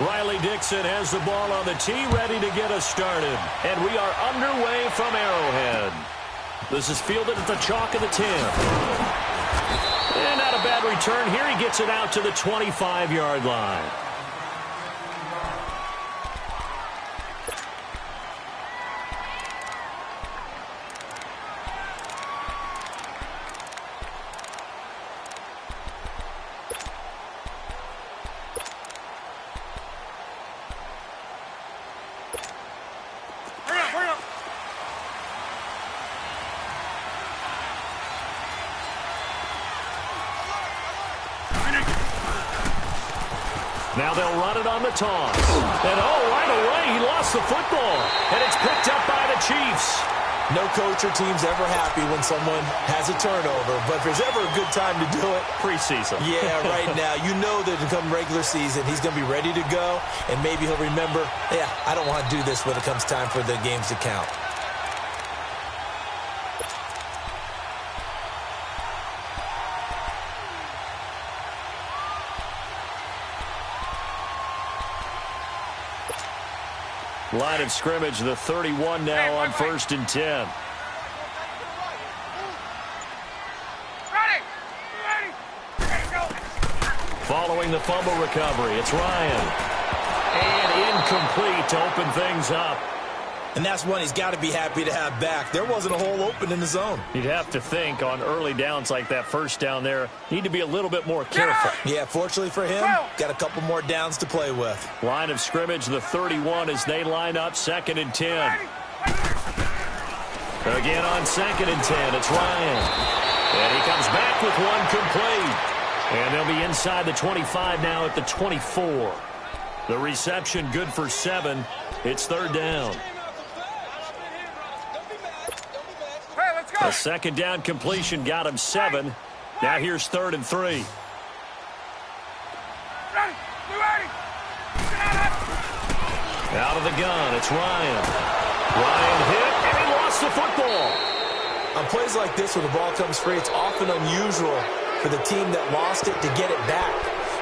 Riley Dixon has the ball on the tee, ready to get us started. And we are underway from Arrowhead. This is fielded at the chalk of the 10. And not a bad return here. He gets it out to the 25-yard line. Now they'll run it on the toss. And, right away, he lost the football. And it's picked up by the Chiefs. No coach or team's ever happy when someone has a turnover. But if there's ever a good time to do it. Preseason. Yeah, right now. You know that come regular season, he's going to be ready to go. And maybe he'll remember, yeah, I don't want to do this when it comes time for the games to count. Line of scrimmage, the 31 now on 1st and 10. Following the fumble recovery, it's Ryan. And incomplete to open things up. And that's one he's got to be happy to have back. There wasn't a hole open in the zone. You'd have to think on early downs like that first down there, need to be a little bit more careful. Yeah, fortunately for him, got a couple more downs to play with. Line of scrimmage, the 31 as they line up 2nd and 10. Again on 2nd and 10, it's Ryan. And he comes back with one complete. And they'll be inside the 25 now at the 24. The reception good for 7. It's 3rd down. A 2nd down completion got him 7. Now here's 3rd and 3. Out of the gun, it's Ryan. Ryan hit, and he lost the football. On plays like this where the ball comes free, it's often unusual for the team that lost it to get it back.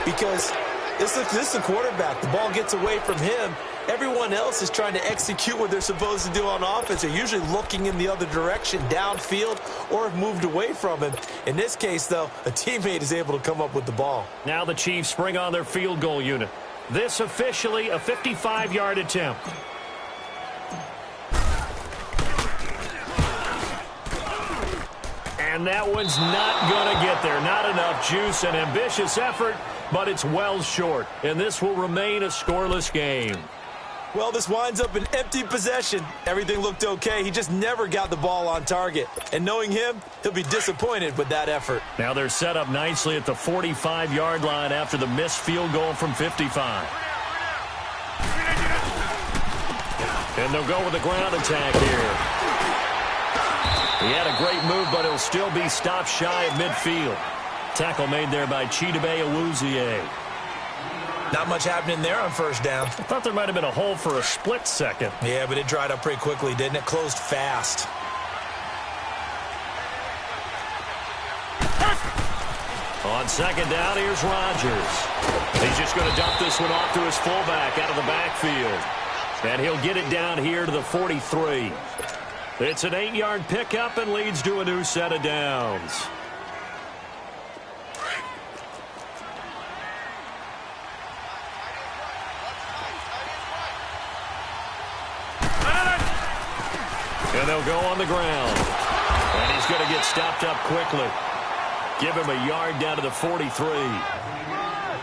Because this is the quarterback. The ball gets away from him. Everyone else is trying to execute what they're supposed to do on offense. They're usually looking in the other direction, downfield, or have moved away from him. In this case, though, a teammate is able to come up with the ball. Now the Chiefs bring on their field goal unit. This officially a 55-yard attempt. And that one's not going to get there. Not enough juice. An ambitious effort, but it's well short. And this will remain a scoreless game. Well, this winds up an empty possession. Everything looked okay. He just never got the ball on target. And knowing him, he'll be disappointed with that effort. Now they're set up nicely at the 45-yard line after the missed field goal from 55. And they'll go with the ground attack here. He had a great move, but he'll still be stopped shy of midfield. Tackle made there by Chidobe Awuzie. Not much happening there on 1st down. I thought there might have been a hole for a split second. Yeah, but it dried up pretty quickly, didn't it? Closed fast. On 2nd down, here's Rodgers. He's just going to dump this one off to his fullback out of the backfield. And he'll get it down here to the 43. It's an 8-yard pickup and leads to a new set of downs. And they'll go on the ground. And he's going to get stopped up quickly. Give him a yard down to the 43.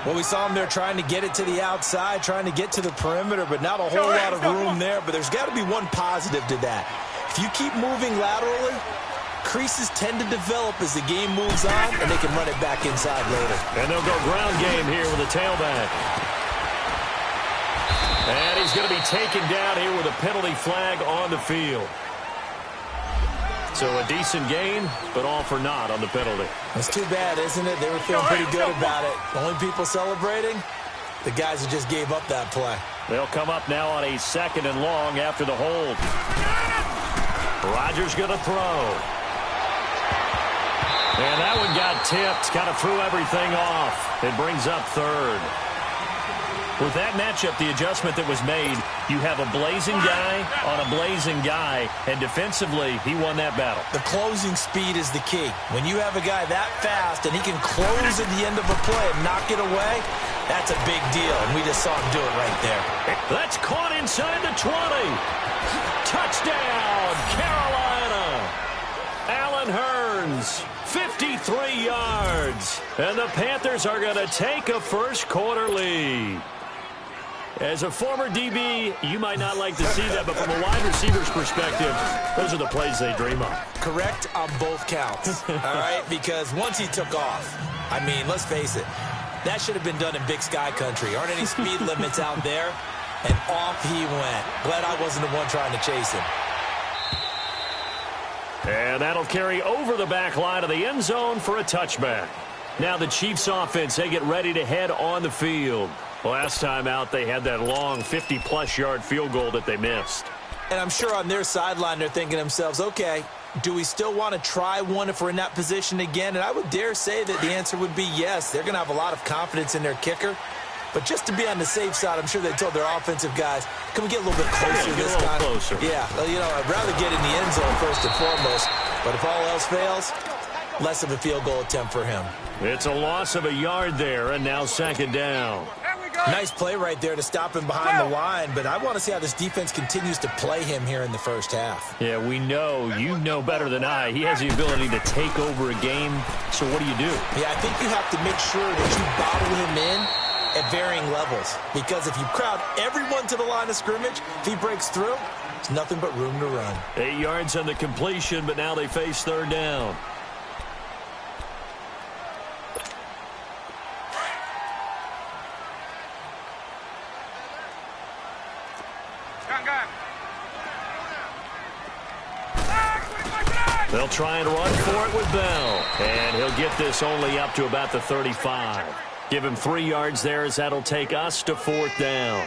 Well, we saw him there trying to get it to the outside, trying to get to the perimeter, but not a whole lot of room there. But there's got to be one positive to that. If you keep moving laterally, creases tend to develop as the game moves on, and they can run it back inside later. And they'll go ground game here with a tailback. And he's going to be taken down here with a penalty flag on the field. So a decent gain, but all for naught on the penalty. That's too bad, isn't it? They were feeling pretty good about it. The only people celebrating, the guys who just gave up that play. They'll come up now on a 2nd and long after the hold. Rodgers going to throw. And that one got tipped, kind of threw everything off. It brings up 3rd. With that matchup, the adjustment that was made, you have a blazing guy on a blazing guy, and defensively, he won that battle. The closing speed is the key. When you have a guy that fast and he can close at the end of a play and knock it away, that's a big deal, and we just saw him do it right there. That's caught inside the 20. Touchdown, Carolina. Allen Hurns, 53 yards. And the Panthers are going to take a first-quarter lead. As a former DB, you might not like to see that, but from a wide receiver's perspective, those are the plays they dream of. Correct on both counts, all right? Because once he took off, I mean, let's face it, that should have been done in Big Sky country. Aren't any speed limits out there? And off he went. Glad I wasn't the one trying to chase him. And that'll carry over the back line of the end zone for a touchback. Now the Chiefs offense, they get ready to head on the field. Last time out, they had that long 50-plus yard field goal that they missed. And I'm sure on their sideline, they're thinking to themselves, okay, do we still want to try one if we're in that position again? And I would dare say that the answer would be yes. They're going to have a lot of confidence in their kicker. But just to be on the safe side, I'm sure they told their offensive guys, can we get a little bit closer this time? Closer. Yeah, you know, I'd rather get in the end zone first and foremost. But if all else fails, less of a field goal attempt for him. It's a loss of a yard there, and now second down. Nice play right there to stop him behind the line, but I want to see how this defense continues to play him here in the first half. Yeah, we know. You know better than I. He has the ability to take over a game, so what do you do? Yeah, I think you have to make sure that you bottle him in at varying levels, because if you crowd everyone to the line of scrimmage, if he breaks through, it's nothing but room to run. 8 yards on the completion, but now they face third down. They'll try and run for it with Bell. And he'll get this only up to about the 35. Give him 3 yards there as that'll take us to fourth down.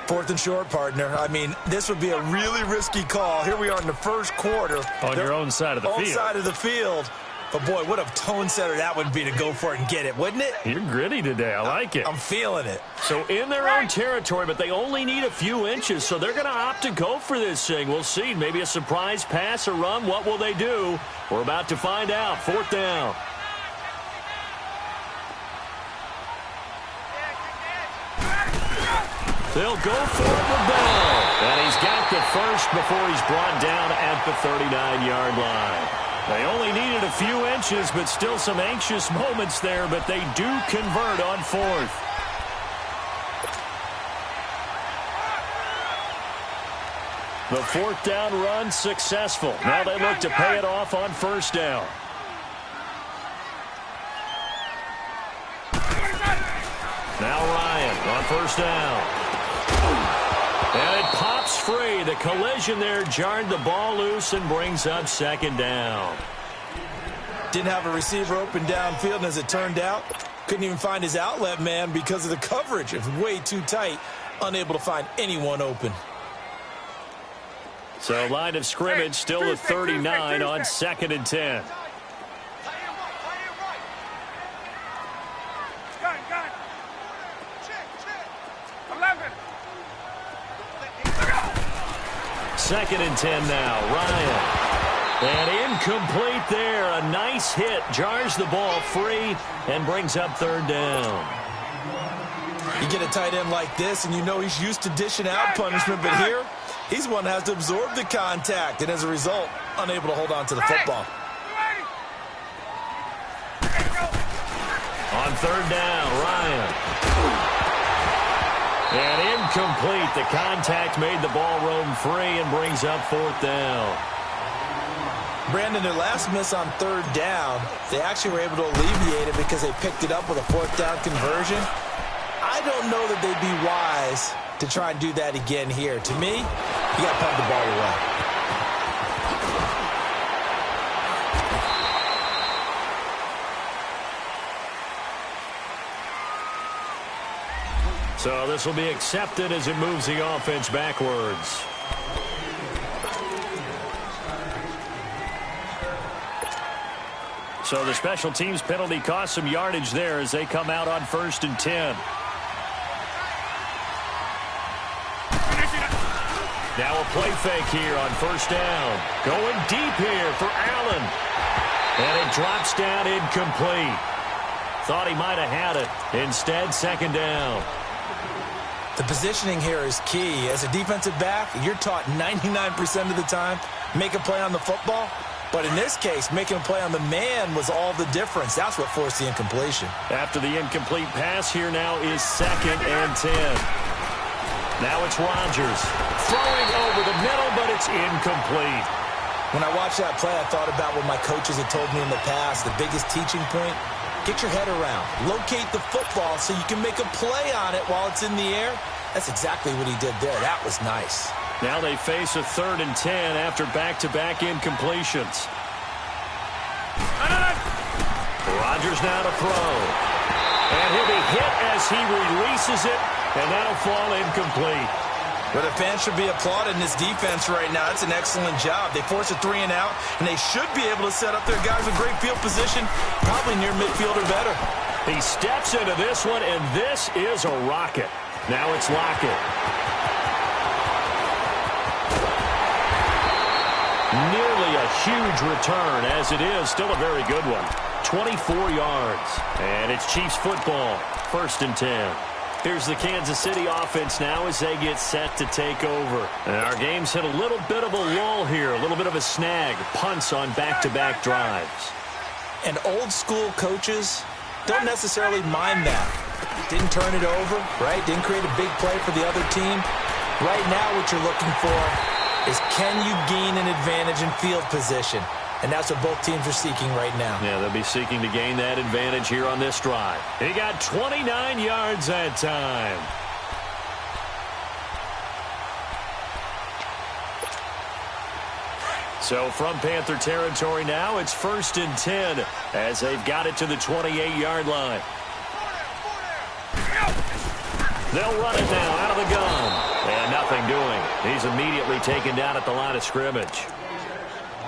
Fourth and short, partner. I mean, this would be a really risky call. Here we are in the first quarter. On your own side of the field. Own side of the field. But, boy, what a tone setter that would be to go for it and get it, wouldn't it? You're gritty today. I like it. I'm feeling it. So in their own territory, but they only need a few inches, so they're going to opt to go for this thing. We'll see. Maybe a surprise pass or run. What will they do? We're about to find out. Fourth down. They'll go for it with Bell. And he's got the first before he's brought down at the 39-yard line. They only needed a few inches, but still some anxious moments there, but they do convert on fourth. The fourth down run successful. Now they look to pay it off on first down. Now Ryan on first down. And it pops free. The collision there jarred the ball loose and brings up second down. Didn't have a receiver open downfield, and as it turned out, couldn't even find his outlet man because of the coverage. It was way too tight, unable to find anyone open. So line of scrimmage still at 39 on second and 10. Second and 10 now. Ryan. And incomplete there. A nice hit. Jars the ball free and brings up third down. You get a tight end like this, and you know he's used to dishing out punishment, but here, he's the one that has to absorb the contact, and as a result, unable to hold on to the football. On third down, Ryan. And incomplete. The contact made the ball roam free and brings up fourth down. Brandon, their last miss on third down, they actually were able to alleviate it because they picked it up with a fourth down conversion. I don't know that they'd be wise to try and do that again here. To me, you got to punt the ball away. So this will be accepted as it moves the offense backwards. So the special teams penalty cost some yardage there as they come out on first and 10. Now a play fake here on first down. Going deep here for Allen. And it drops down incomplete. Thought he might have had it. Instead, second down. The positioning here is key. As a defensive back, you're taught 99% of the time, make a play on the football. But in this case, making a play on the man was all the difference. That's what forced the incompletion. After the incomplete pass, here now is 2nd and 10. Now it's Rodgers. Throwing over the middle, but it's incomplete. When I watched that play, I thought about what my coaches had told me in the past. The biggest teaching point, get your head around. Locate the football so you can make a play on it while it's in the air. That's exactly what he did there. That was nice. Now they face a 3rd and 10 after back-to-back incompletions. Rodgers now to throw. And he'll be hit as he releases it, and that'll fall incomplete. But the fans should be applauding this defense right now. It's an excellent job. They force a 3 and out, and they should be able to set up their guys with great field position, probably near midfield or better. He steps into this one, and this is a rocket. Now it's Lockett. Nearly a huge return, as it is still a very good one. 24 yards. And it's Chiefs football. 1st and 10. Here's the Kansas City offense now as they get set to take over. And our game's hit a little bit of a lull here, a little bit of a snag. Punts on back-to-back drives. And old-school coaches don't necessarily mind that. Didn't turn it over, right? Didn't create a big play for the other team. Right now what you're looking for is, can you gain an advantage in field position? And that's what both teams are seeking right now. Yeah, they'll be seeking to gain that advantage here on this drive. He got 29 yards that time. So from Panther territory now, it's 1st and 10 as they've got it to the 28-yard line. They'll run it now out of the gun. And nothing doing. He's immediately taken down at the line of scrimmage.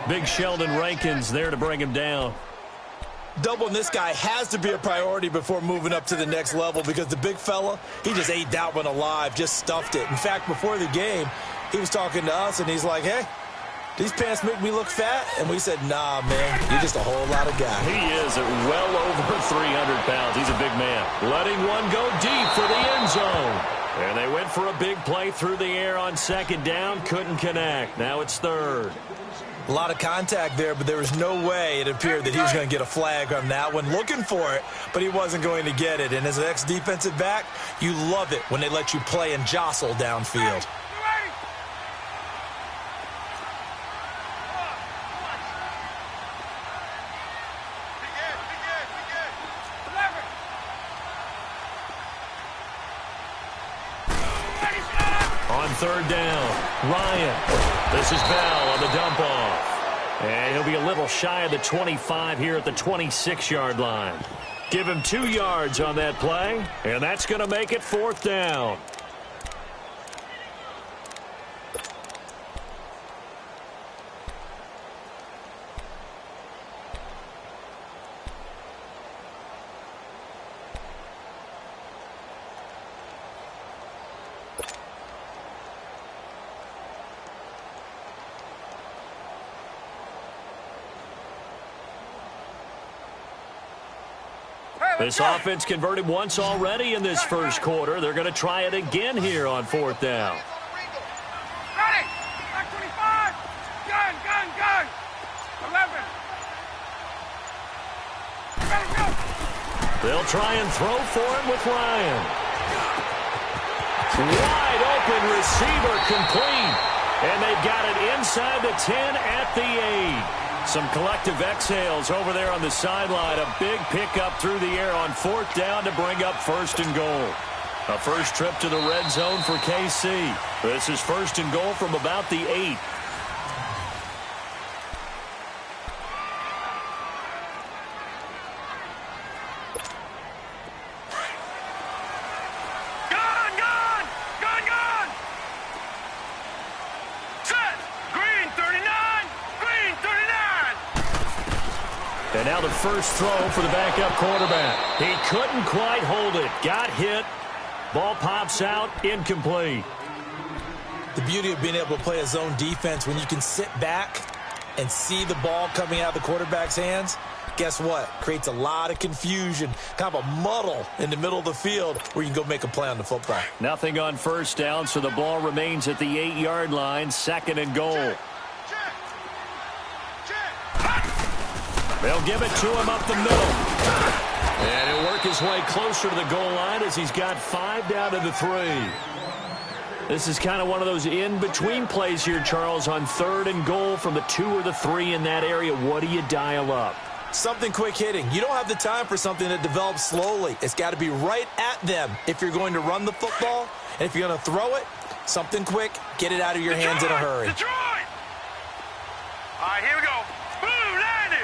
Big Sheldon Rankins there to bring him down. Doubling this guy has to be a priority before moving up to the next level, because the big fella, he just ate that one alive, just stuffed it. In fact, before the game, he was talking to us, and he's like, hey, these pants make me look fat? And we said, nah, man, you're just a whole lot of guy. He is at well over 300 pounds. He's a big man. Letting one go deep for the end zone. And they went for a big play through the air on 2nd down. Couldn't connect. Now it's 3rd. A lot of contact there, but there was no way it appeared that he was going to get a flag on that one. Looking for it, but he wasn't going to get it. And as an ex-defensive back, you love it when they let you play and jostle downfield. On 3rd down, Ryan. This is Bell on the dump off. And he'll be a little shy of the 25 here at the 26-yard line. Give him 2 yards on that play, and that's going to make it 4th down. This offense converted once already in this first quarter. They're going to try it again here on 4th down. Ready! 25! Gun! 11! Go! They'll try and throw for him with Ryan. Wide open receiver complete. And they've got it inside the 10 at the 8. Some collective exhales over there on the sideline. A big pickup through the air on 4th down to bring up 1st and goal. A first trip to the red zone for KC. This is 1st and goal from about the 8. And now the first throw for the backup quarterback. He couldn't quite hold it. Got hit. Ball pops out. Incomplete. The beauty of being able to play a zone defense when you can sit back and see the ball coming out of the quarterback's hands, guess what? Creates a lot of confusion, kind of a muddle in the middle of the field where you can go make a play on the football. Nothing on first down, so the ball remains at the 8-yard line, 2nd and goal. They'll give it to him up the middle. And he'll work his way closer to the goal line as he's got 5 down to the 3. This is kind of one of those in-between plays here, Charles, on 3rd and goal from the 2 or the 3 in that area. What do you dial up? Something quick hitting. You don't have the time for something that develops slowly. It's got to be right at them if you're going to run the football. And if you're going to throw it, something quick, get it out of your hands in a hurry. Detroit! All right, here we go. Blue 90!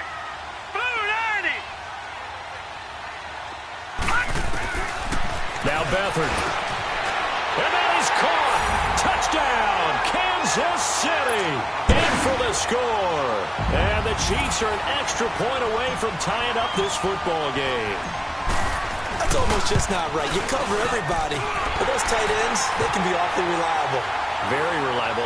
Blue 90! Now Beathard. And then he's caught. Touchdown, Kansas City. In for the score. And the Chiefs are an extra point away from tying up this football game. That's almost just not right. You cover everybody. But those tight ends, they can be awfully reliable. Very reliable.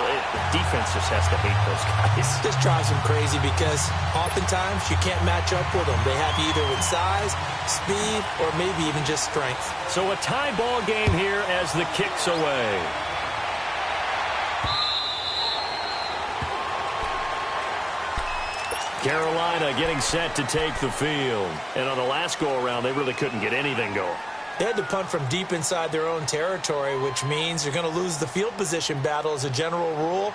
Defense just has to hate those guys. This drives them crazy because oftentimes you can't match up with them. They have you either with size, speed, or maybe even just strength. So a tie ball game here as the kick's away. Carolina getting set to take the field. And on the last go-around, they really couldn't get anything going. They had to punt from deep inside their own territory, which means you're going to lose the field position battle as a general rule.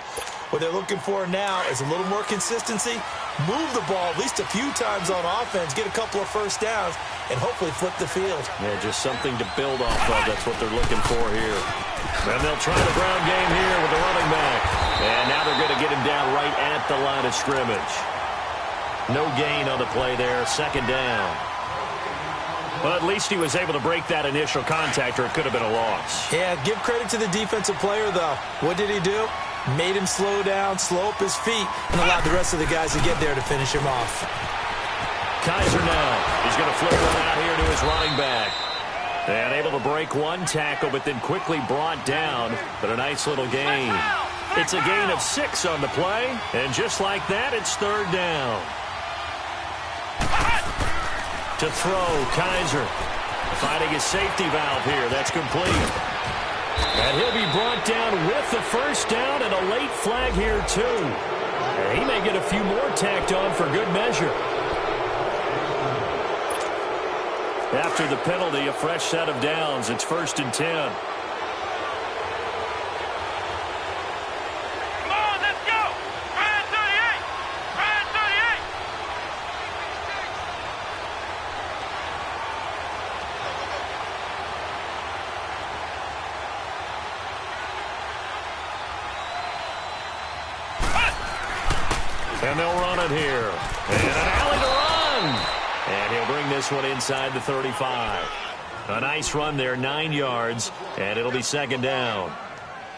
What they're looking for now is a little more consistency, move the ball at least a few times on offense, get a couple of first downs, and hopefully flip the field. Yeah, just something to build off of. That's what they're looking for here. And they'll try the ground game here with the running back. And now they're going to get him down right at the line of scrimmage. No gain on the play there, 2nd down. Well, at least he was able to break that initial contact, or it could have been a loss. Yeah, give credit to the defensive player, though. What did he do? Made him slow down, slow up his feet, and allowed the rest of the guys to get there to finish him off. Kaiser now. He's going to flip one out here to his running back. And able to break one tackle, but then quickly brought down. But a nice little gain. It's a gain of 6 on the play. And just like that, it's 3rd down. To throw, Kaiser. Finding his safety valve here. That's complete. And he'll be brought down with the first down and a late flag here, too. And he may get a few more tacked on for good measure. After the penalty, a fresh set of downs. It's 1st and 10. And they'll run it here. And an alley to run. And he'll bring this one inside the 35. A nice run there, 9 yards, and it'll be 2nd down.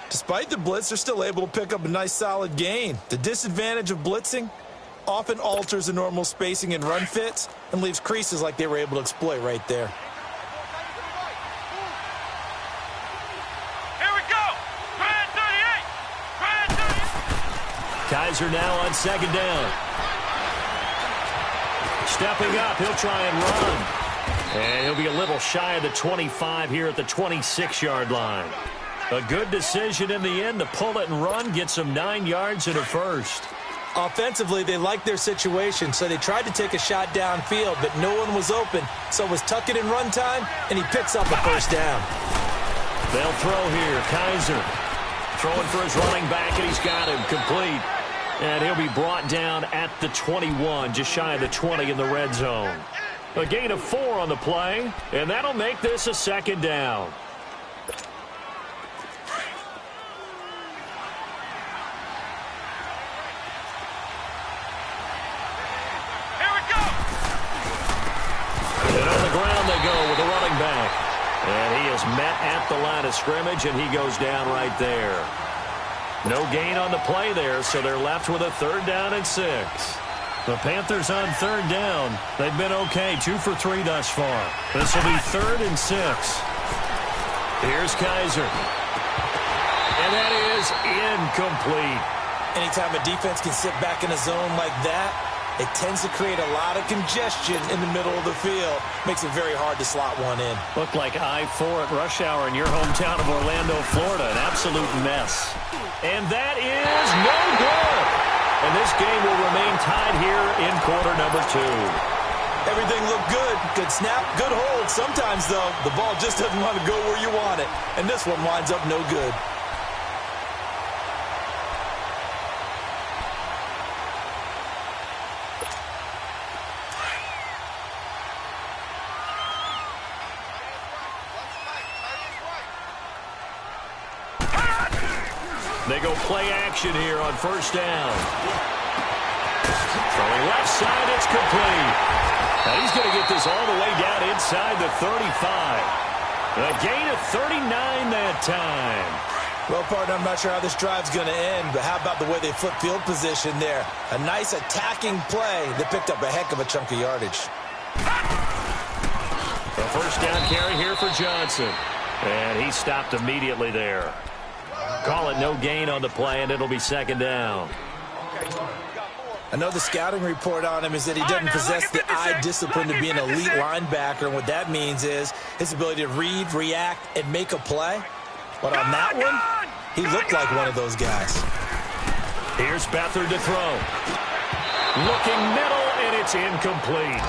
Despite the blitz, they're still able to pick up a nice solid gain. The disadvantage of blitzing often alters the normal spacing and run fits and leaves creases like they were able to exploit right there. Kaiser now on 2nd down. Stepping up, he'll try and run. And he'll be a little shy of the 25 here at the 26-yard line. A good decision in the end to pull it and run, get some 9 yards and a first. Offensively, they liked their situation, so they tried to take a shot downfield, but no one was open. So it was tuck it in run time, and he picks up a first down. They'll throw here. Kaiser throwing for his running back, and he's got him complete. And he'll be brought down at the 21, just shy of the 20 in the red zone. A gain of 4 on the play, and that'll make this a 2nd down. Here we go! And on the ground they go with the running back. And he is met at the line of scrimmage, and he goes down right there. No gain on the play there, so they're left with a 3rd down and 6. The Panthers on 3rd down. They've been okay, 2 for 3 thus far. This will be 3rd and 6. Here's Kaiser. And that is incomplete. Anytime a defense can sit back in a zone like that, it tends to create a lot of congestion in the middle of the field. Makes it very hard to slot one in. Looked like I-4 at rush hour in your hometown of Orlando, Florida. An absolute mess. And that is no good. And this game will remain tied here in quarter number 2. Everything looked good. Good snap, good hold. Sometimes, though, the ball just doesn't want to go where you want it. And this one winds up no good. They go play action here on first down. Throwing left side, it's complete. Now he's going to get this all the way down inside the 35. A gain of 39 that time. Well, partner, I'm not sure how this drive's going to end, but how about the way they flip field position there? A nice attacking play that picked up a heck of a chunk of yardage. A first down carry here for Johnson. And he stopped immediately there. Call it no gain on the play, and it'll be second down. I know the scouting report on him is that he doesn't possess the eye discipline to be an elite linebacker, and what that means is his ability to read, react, and make a play. But on that one, he looked like one of those guys. Here's Beathard to throw. Looking middle, and it's incomplete.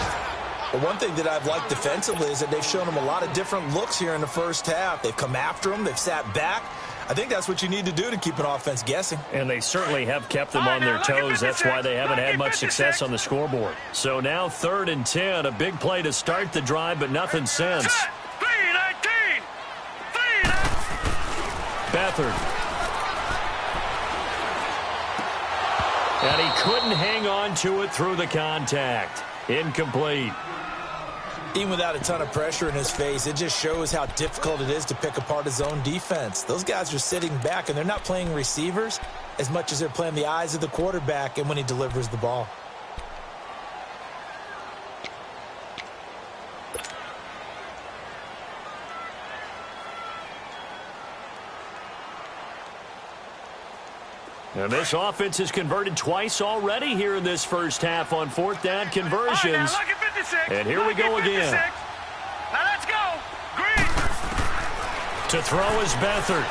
But one thing that I've liked defensively is that they've shown him a lot of different looks here in the first half. They've come after him. They've sat back. I think that's what you need to do to keep an offense guessing. And they certainly have kept them on their toes. That's why they haven't had much success on the scoreboard. So now 3rd and 10. A big play to start the drive, but nothing since. 3-19. Beathard. And he couldn't hang on to it through the contact. Incomplete. Even without a ton of pressure in his face, it just shows how difficult it is to pick apart his own defense. Those guys are sitting back, and they're not playing receivers as much as they're playing the eyes of the quarterback and when he delivers the ball. And this offense has converted twice already here in this first half on 4th down conversions. And here we go again. Now let's go. Green. To throw is Beathard.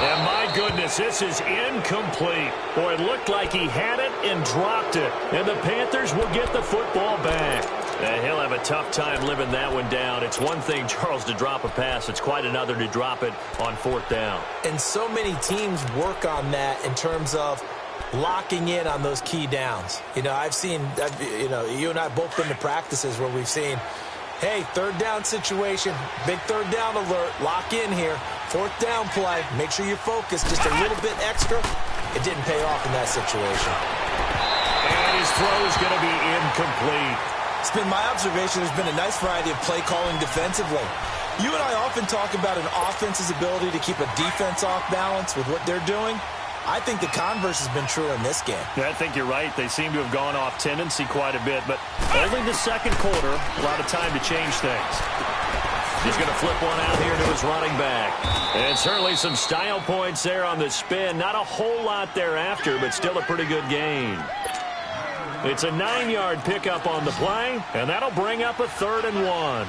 And my goodness, this is incomplete. Boy, it looked like he had it and dropped it. And the Panthers will get the football back. And he'll have a tough time living that one down. It's one thing, Charles, to drop a pass. It's quite another to drop it on 4th down. And so many teams work on that in terms of locking in on those key downs. You know, I've seen, you and I both been to practices where we've seen, hey, 3rd down situation, big 3rd down alert, lock in here. 4th down play, make sure you focus just a little bit extra. It didn't pay off in that situation. And his throw is going to be incomplete. It's been my observation there's been a nice variety of play calling defensively. You and I often talk about an offense's ability to keep a defense off balance with what they're doing. I think the converse has been true in this game. Yeah, I think you're right. They seem to have gone off tendency quite a bit, but only the second quarter, a lot of time to change things. He's going to flip one out here to his running back. And certainly some style points there on the spin. Not a whole lot thereafter, but still a pretty good gain. It's a 9-yard pickup on the play, and that'll bring up a 3rd and 1.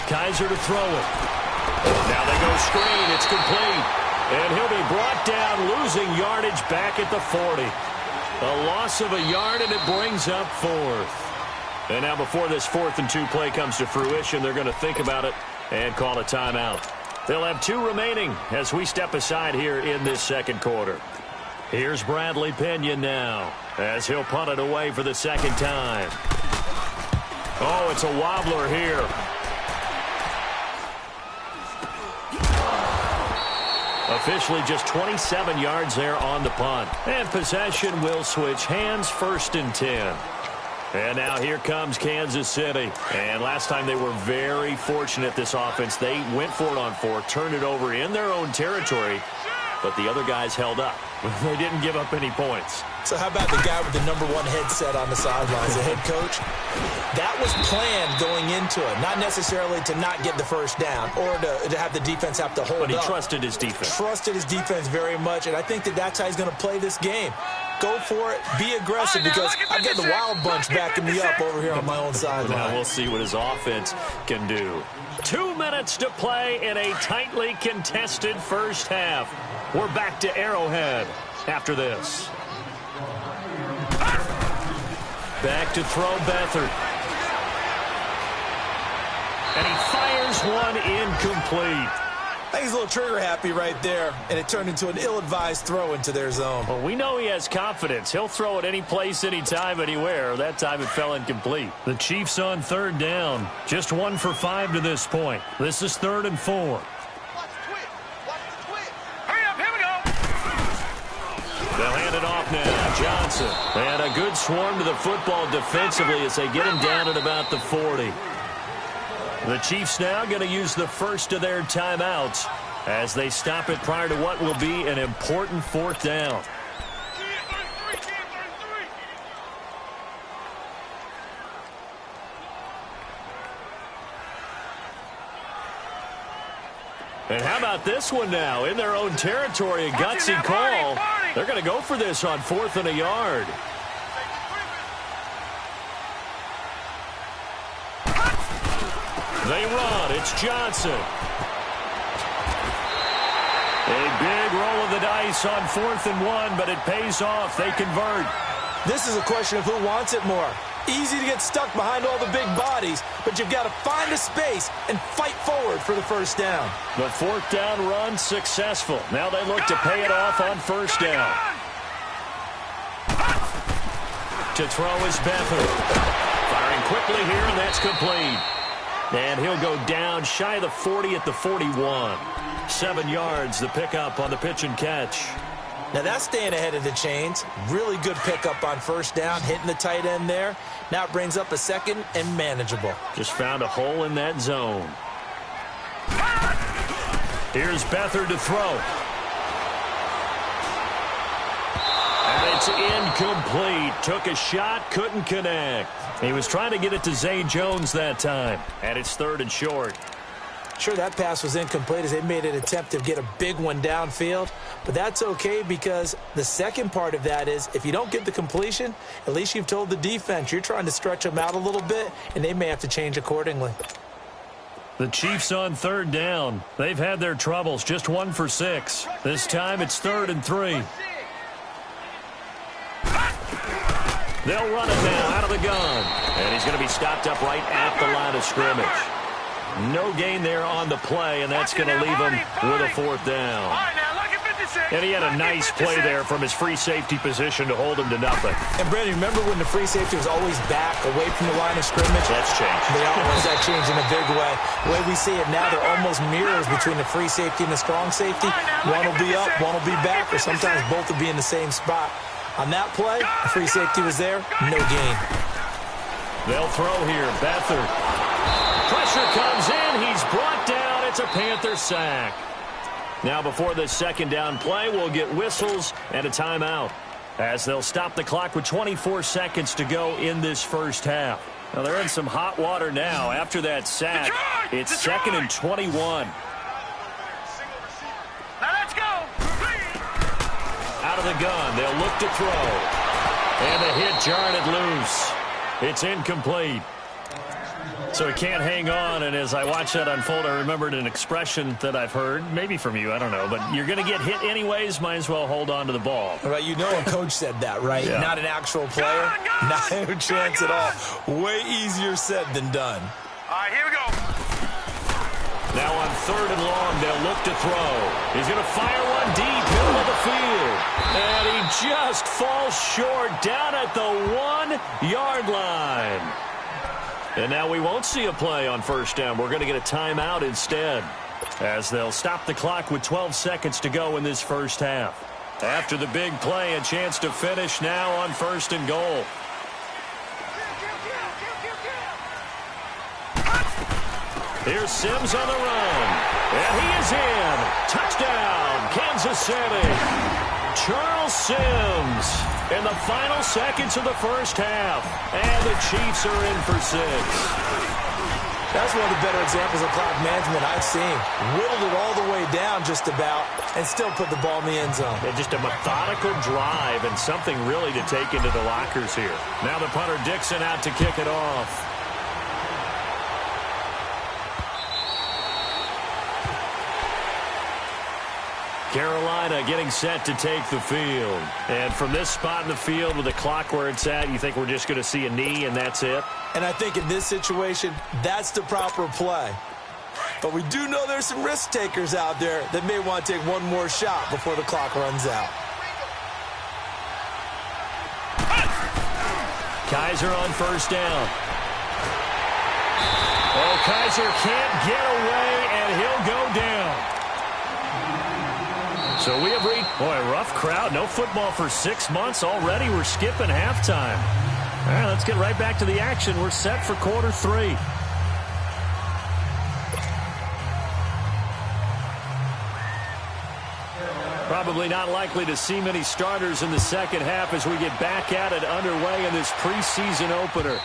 Kaiser to throw it. Now they go screen. It's complete. And he'll be brought down, losing yardage back at the 40. A loss of a yard, and it brings up 4th. And now before this 4th and 2 play comes to fruition, they're going to think about it and call a timeout. They'll have 2 remaining as we step aside here in this second quarter. Here's Bradley Pinion now as he'll punt it away for the second time. Oh, it's a wobbler here. Officially just 27 yards there on the punt. And possession will switch hands, 1st and 10. And now here comes Kansas City. And last time they were very fortunate, this offense. They went for it on 4th, turned it over in their own territory, but the other guys held up. They didn't give up any points. So how about the guy with the #1 headset on the sidelines, the head coach? That was planned going into it, not necessarily to not get the first down or to have the defense have to hold up. But he trusted his defense. Trusted his defense very much, and I think that's how he's going to play this game. Go for it. Be aggressive, because I've got the wild bunch backing me up over here on my own sideline. Now we'll see what his offense can do. 2 minutes to play in a tightly contested first half. We're back to Arrowhead after this. Back to throw Beathard. And he fires one incomplete. I think he's a little trigger happy right there, and it turned into an ill-advised throw into their zone. Well, we know he has confidence. He'll throw it any place, anytime, anywhere. That time it fell incomplete. The Chiefs on 3rd down. Just 1 for 5 to this point. This is 3rd and 4. They'll hand it off now. Johnson. And a good swarm to the football defensively as they get him down at about the 40. The Chiefs now going to use the first of their timeouts as they stop it prior to what will be an important 4th down. And how about this one now? In their own territory, a gutsy call. They're going to go for this on 4th and a yard. They run. It's Johnson. A big roll of the dice on 4th and 1, but it pays off. They convert. This is a question of who wants it more. Easy to get stuck behind all the big bodies, but you've got to find a space and fight forward for the first down. The 4th down run successful. Now they look to pay it off on 1st down. To throw is Beathard. Firing quickly here, and that's complete. And he'll go down shy of the 40 at the 41. 7 yards, the pickup on the pitch and catch. Now that's staying ahead of the chains. Really good pickup on 1st down, hitting the tight end there. Now it brings up a 2nd and manageable. Just found a hole in that zone. Here's Beathard to throw. And it's incomplete. Took a shot, couldn't connect. He was trying to get it to Zay Jones that time. And it's 3rd and short. Sure, that pass was incomplete as they made an attempt to get a big one downfield. But that's okay, because the second part of that is if you don't get the completion, at least you've told the defense you're trying to stretch them out a little bit, and they may have to change accordingly. The Chiefs on 3rd down. They've had their troubles, just 1 for 6. This time it's 3rd and 3. They'll run it now out of the gun. And he's going to be stopped up right at the line of scrimmage. No gain there on the play, and that's going to leave him with a 4th down. And he had a nice play there from his free safety position to hold him to nothing. And, Brandon, remember when the free safety was always back, away from the line of scrimmage? That's changed. They almost that changed in a big way. The way we see it now, they're almost mirrors between the free safety and the strong safety. One will be up, one will be back, or sometimes both will be in the same spot. On that play, the free safety was there, no gain. They'll throw here. Beathard. Pressure comes in. He's brought down. It's a Panther sack. Now before this 2nd down play, we'll get whistles and a timeout as they'll stop the clock with 24 seconds to go in this first half. Now they're in some hot water now after that sack. It's 2nd and 21. Now let's go. Out of the gun. They'll look to throw. And the hit jarred it loose. It's incomplete. So he can't hang on, and as I watched that unfold, I remembered an expression that I've heard, maybe from you, I don't know, but you're going to get hit anyways, might as well hold on to the ball. All right, you know a coach said that, right? Yeah. Not an actual player. Not a chance at all. Way easier said than done. All right, here we go. Now on 3rd and long, they'll look to throw. He's going to fire one deep, middle of the field. And he just falls short down at the 1-yard line. And now we won't see a play on 1st down. We're going to get a timeout instead as they'll stop the clock with 12 seconds to go in this first half. After the big play, a chance to finish now on 1st and goal. Here's Sims on the run. And he is in. Touchdown, Kansas Kansas City. Charles Sims in the final seconds of the first half. And the Chiefs are in for 6. That's one of the better examples of clock management I've seen. Whittled it all the way down just about and still put the ball in the end zone. Yeah, just a methodical drive and something really to take into the lockers here. Now the punter Dixon out to kick it off. Carolina getting set to take the field. And from this spot in the field with the clock where it's at, you think we're just going to see a knee and that's it? And I think in this situation, that's the proper play. But we do know there's some risk takers out there that may want to take one more shot before the clock runs out. Kaiser on first down. Oh, Kaiser can't get away, and he'll go down. So we have reached, boy, rough crowd. No football for 6 months already. We're skipping halftime. All right, let's get right back to the action. We're set for quarter 3. Probably not likely to see many starters in the second half as we get back at it underway in this preseason opener.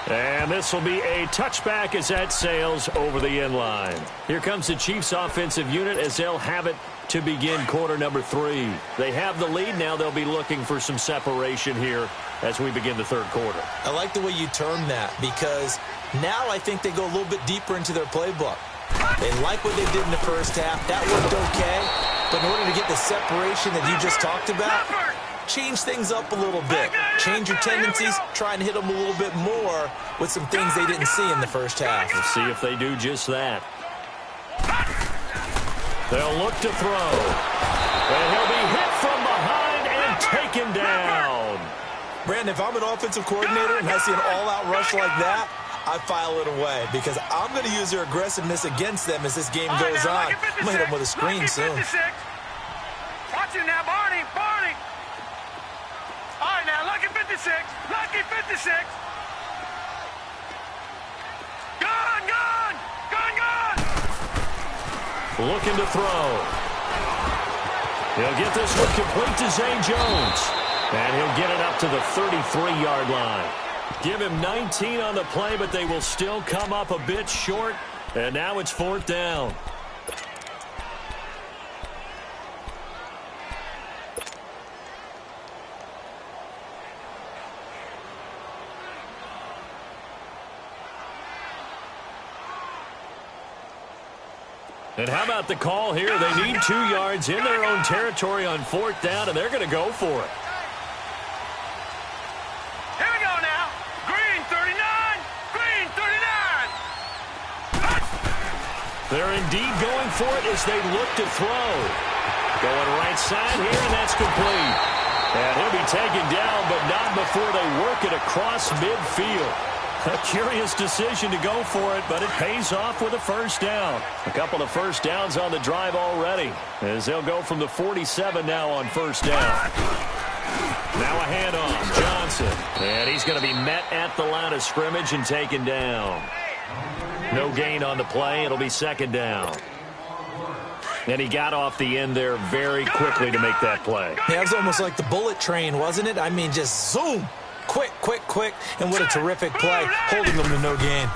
And this will be a touchback as that sails over the end line. Here comes the Chiefs offensive unit as they'll have it to begin quarter number 3. They have the lead now. They'll be looking for some separation here as we begin the third quarter. I like the way you term that because now I think they go a little bit deeper into their playbook. They like what they did in the first half. That worked okay. But in order to get the separation that you just talked about, change things up a little bit. Change your tendencies. Try and hit them a little bit more with some things they didn't see in the first half. We'll see if they do just that. They'll look to throw. And he'll be hit from behind and taken down. Brandon, if I'm an offensive coordinator and I see an all-out rush like that, I file it away because I'm going to use their aggressiveness against them as this game goes on. I'm going to hit them with a screen soon. Watch it now, Barney. All right, now, lucky 56. Lucky 56. Gone. Looking to throw. He'll get this one complete to Zay Jones. And he'll get it up to the 33-yard line. Give him 19 on the play, but they will still come up a bit short. And now it's 4th down. And how about the call here? They need 2 yards in their own territory on 4th down, and they're going to go for it. Here we go now. Green 39. Green 39. They're indeed going for it as they look to throw. Going right side here, and that's complete. And he'll be taken down, but not before they work it across midfield. A curious decision to go for it, but it pays off with a first down. A couple of first downs on the drive already, as they'll go from the 47 now on first down. Now a handoff, Johnson. And he's going to be met at the line of scrimmage and taken down. No gain on the play. It'll be 2nd down. And he got off the end there very quickly to make that play. Yeah, it was almost like the bullet train, wasn't it? I mean, just zoom. Quick, and what a terrific play, holding them to no gain.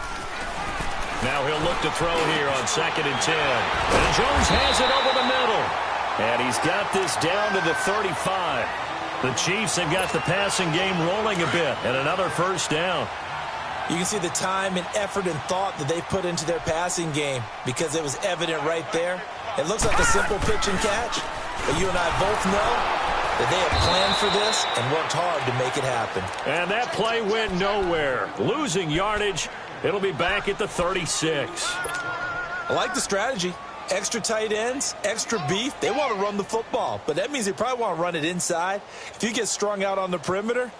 Now he'll look to throw here on 2nd and 10. And Jones has it over the middle. And he's got this down to the 35. The Chiefs have got the passing game rolling a bit, and another first down. You can see the time and effort and thought that they put into their passing game because it was evident right there. It looks like a simple pitch and catch, but you and I both know that they have planned for this and worked hard to make it happen. And that play went nowhere. Losing yardage. It'll be back at the 36. I like the strategy. Extra tight ends, extra beef. They want to run the football, but that means they probably want to run it inside. If you get strung out on the perimeter,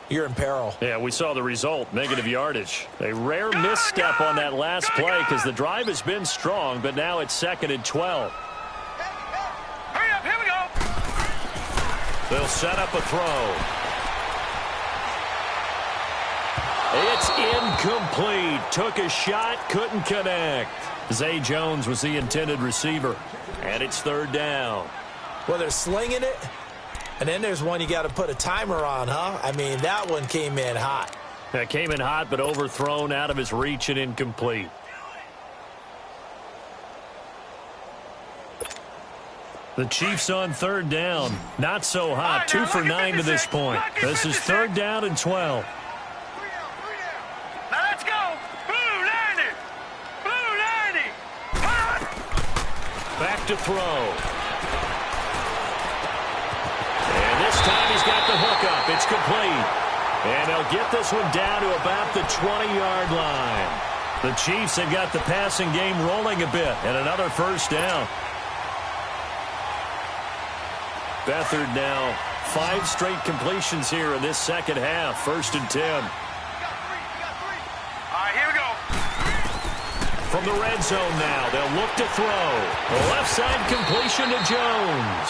you're in peril. Yeah, we saw the result, negative yardage. A rare misstep on that last play because the drive has been strong, but now it's 2nd and 12. Hurry up, here we go. They'll set up a throw. It's incomplete. Took a shot, couldn't connect. Zay Jones was the intended receiver, and it's third down. Well, they're slinging it, and then there's one you got to put a timer on, huh? I mean, that one came in hot. That came in hot, but overthrown, out of his reach, and incomplete. The Chiefs on third down. Not so hot. 2 for 9 to this point. This is third down and 12. Now let's go. Blue 90. Blue 90. Back to throw. And this time he's got the hook up. It's complete. And they'll get this one down to about the 20-yard line. The Chiefs have got the passing game rolling a bit. And another first down. Beathard now 5 straight completions here in this second half. First and 10. All right, here we go. From the red zone now, they'll look to throw. The left side completion to Jones.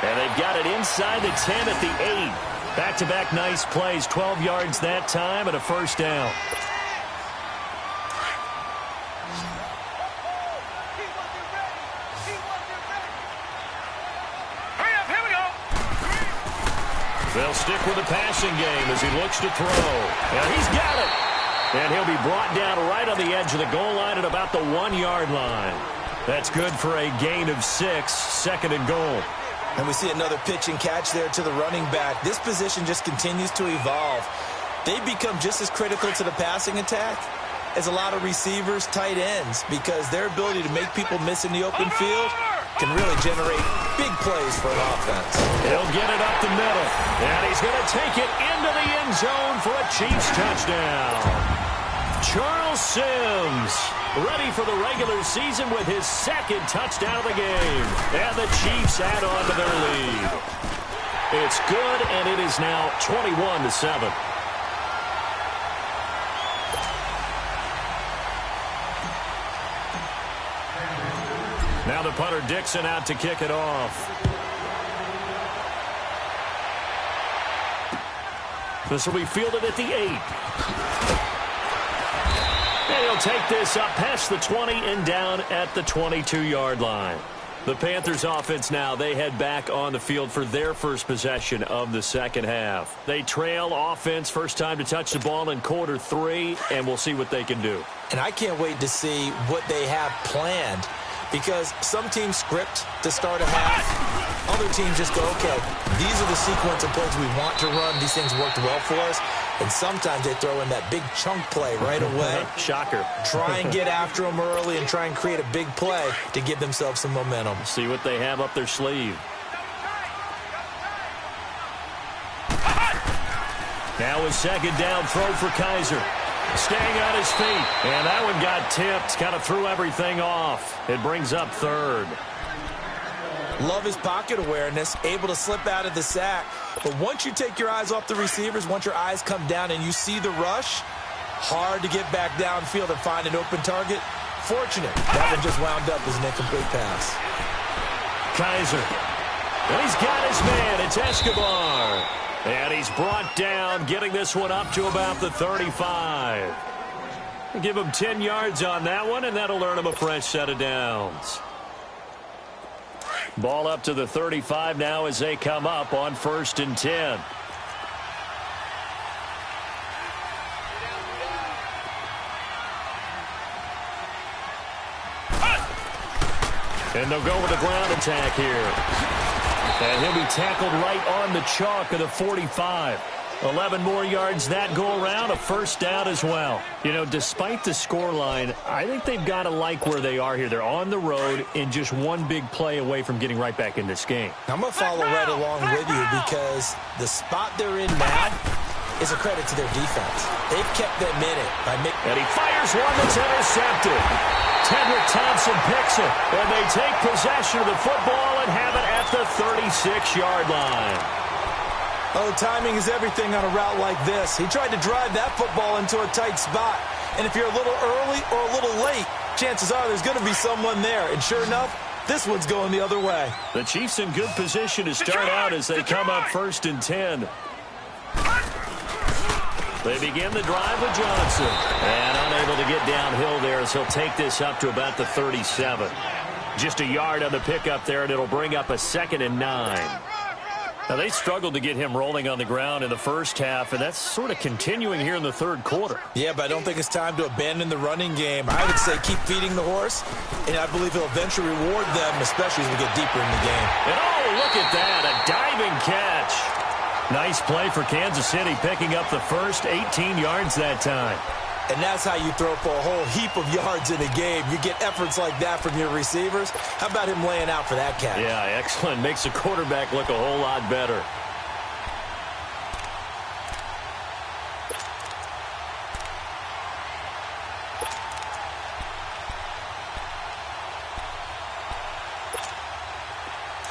And they've got it inside the 10 at the 8. Back-to-back nice plays. 12 yards that time and a first down. They'll stick with the passing game as he looks to throw. And he's got it. And he'll be brought down right on the edge of the goal line at about the 1-yard line. That's good for a gain of 6, second and goal. And we see another pitch and catch there to the running back. This position just continues to evolve. They've become just as critical to the passing attack as a lot of receivers, tight ends, because their ability to make people miss in the open field can really generate big plays for an offense. He'll get it up the middle, and he's going to take it into the end zone for a Chiefs touchdown. Charles Sims ready for the regular season with his second touchdown of the game. And the Chiefs add on to their lead. It's good, and it is now 21-7. Now the punter Dixon out to kick it off. This will be fielded at the 8. And he'll take this up past the 20 and down at the 22-yard line. The Panthers offense now, they head back on the field for their first possession of the second half. They trail offense, first time to touch the ball in quarter 3, and we'll see what they can do. And I can't wait to see what they have planned, because some teams script to start a half. Other teams just go, okay, these are the sequence of plays we want to run. These things worked well for us. And sometimes they throw in that big chunk play right away. Shocker. Try and get after them early and try and create a big play to give themselves some momentum. See what they have up their sleeve. Now a second down throw for Kaiser. Staying on his feet. And that one got tipped. Kind of threw everything off. It brings up third. Love his pocket awareness, able to slip out of the sack. But once you take your eyes off the receivers, once your eyes come down and you see the rush, hard to get back downfield and find an open target. Fortunate, that one just wound up as an incomplete pass. Kaiser. And he's got his man. It's Escobar. And he's brought down, getting this one up to about the 35. Give him 10 yards on that one, and that'll earn him a fresh set of downs. Ball up to the 35 now as they come up on 1st and 10. And they'll go with a ground attack here. And he'll be tackled right on the chalk of the 45. 11 more yards that go around, a first down as well. You know, despite the scoreline, I think they've got to like where they are here. They're on the road and just one big play away from getting right back in this game. I'm going to follow right along with you, because the spot they're in now is a credit to their defense. They've kept them in it by making... And he fires one that's intercepted. Tedrick Thompson picks it, and they take possession of the football and have it at the 36-yard line. Oh, timing is everything on a route like this. He tried to drive that football into a tight spot. And if you're a little early or a little late, chances are there's going to be someone there. And sure enough, this one's going the other way. The Chiefs in good position to start out as they come up 1st and 10. They begin the drive with Johnson. And unable to get downhill there as he'll take this up to about the 37. Just a yard on the pickup there, and it'll bring up a 2nd and 9. Now, they struggled to get him rolling on the ground in the first half, and that's sort of continuing here in the third quarter. Yeah, but I don't think it's time to abandon the running game. I would say keep feeding the horse, and I believe he'll eventually reward them, especially as we get deeper in the game. And oh, look at that, a diving catch. Nice play for Kansas City, picking up the first 18 yards that time. And that's how you throw for a whole heap of yards in a game. You get efforts like that from your receivers. How about him laying out for that catch? Yeah, excellent. Makes the quarterback look a whole lot better.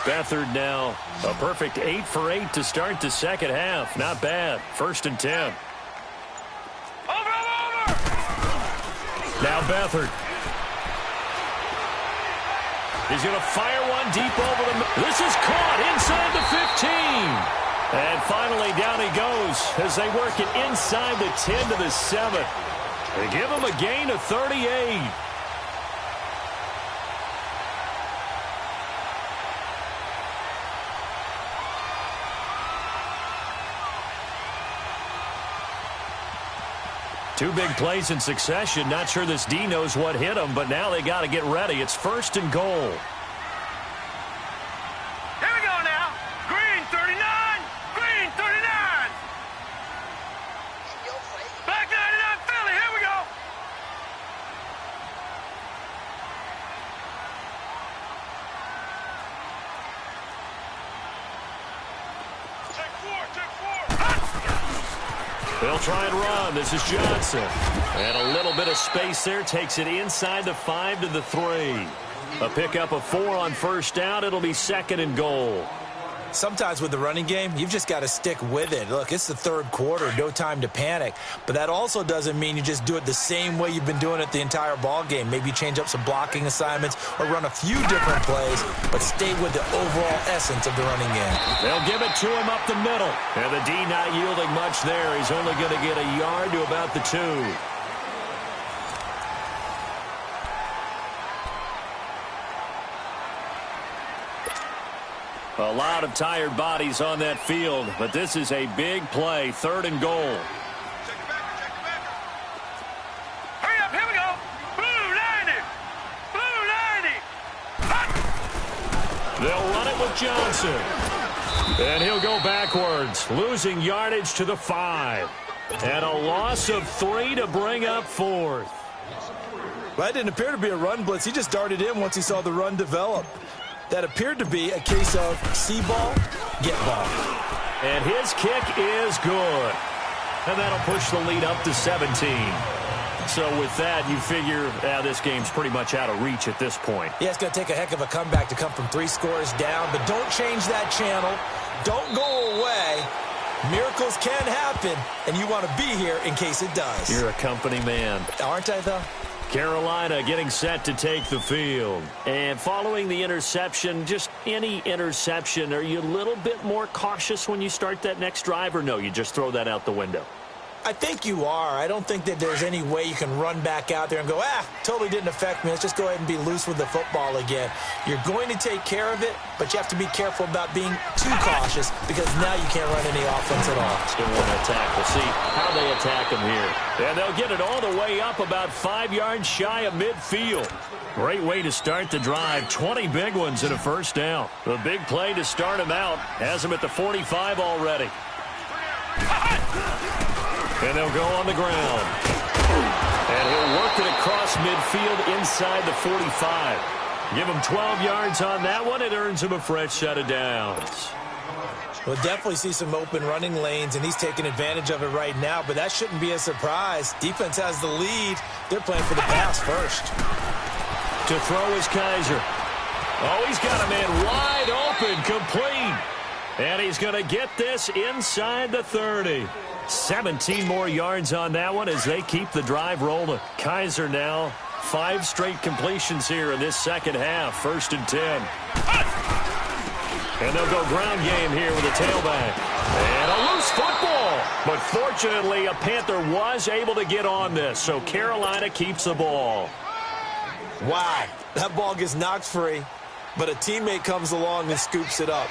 Beathard now a perfect 8 for 8 to start the second half. Not bad. 1st and 10. Now Beathard. He's going to fire one deep over the... This is caught inside the 15. And finally down he goes as they work it inside the 10 to the 7. They give him a gain of 38. Two big plays in succession. Not sure this D knows what hit him, but now they got to get ready. It's 1st and goal. Here we go now. Green 39. Green 39. Black 99 Philly. Here we go. Take 4. They'll try and run. This is Johnson. And a little bit of space there. Takes it inside the 5 to the 3. A pickup of 4 on 1st down. It'll be 2nd and goal. Sometimes with the running game, you've just got to stick with it. Look, it's the third quarter, no time to panic. But that also doesn't mean you just do it the same way you've been doing it the entire ball game. Maybe change up some blocking assignments or run a few different plays, but stay with the overall essence of the running game. They'll give it to him up the middle. And the D not yielding much there. He's only going to get a yard to about the 2. A lot of tired bodies on that field, but this is a big play. 3rd and goal. Hurry up, here we go. Blue 90. Blue 90. Hot. They'll run it with Johnson. And he'll go backwards, losing yardage to the 5. And a loss of 3 to bring up 4th. Well, that didn't appear to be a run blitz. He just darted in once he saw the run develop. That appeared to be a case of see ball, get ball. And his kick is good. And that'll push the lead up to 17. So with that, you figure this game's pretty much out of reach at this point. Yeah, it's going to take a heck of a comeback to come from 3 scores down, but don't change that channel. Don't go away. Miracles can happen, and you want to be here in case it does. You're a company man. Aren't I, though? Carolina getting set to take the field. And following the interception, just any interception, are you a little bit more cautious when you start that next drive, or no, you just throw that out the window? I think you are. I don't think that there's any way you can run back out there and go, totally didn't affect me. Let's just go ahead and be loose with the football again. You're going to take care of it, but you have to be careful about being too cautious because now you can't run any offense at all. Still want to attack. We'll see how they attack them here. And they'll get it all the way up about 5 yards shy of midfield. Great way to start the drive. 20 big ones and a 1st down. The big play to start him out has him at the 45 already. And they'll go on the ground. And he'll work it across midfield inside the 45. Give him 12 yards on that one. It earns him a fresh set of downs. We'll definitely see some open running lanes, and he's taking advantage of it right now, but that shouldn't be a surprise. Defense has the lead. They're playing for the pass first. To throw is Kaiser. Oh, he's got a man wide open, complete. And he's going to get this inside the 30. 17 more yards on that one as they keep the drive rolling. Kaiser now 5 straight completions here in this second half. 1st and 10. And they'll go ground game here with a tailback. And a loose football. But fortunately, a Panther was able to get on this, so Carolina keeps the ball. Wow, that ball gets knocked free, but a teammate comes along and scoops it up.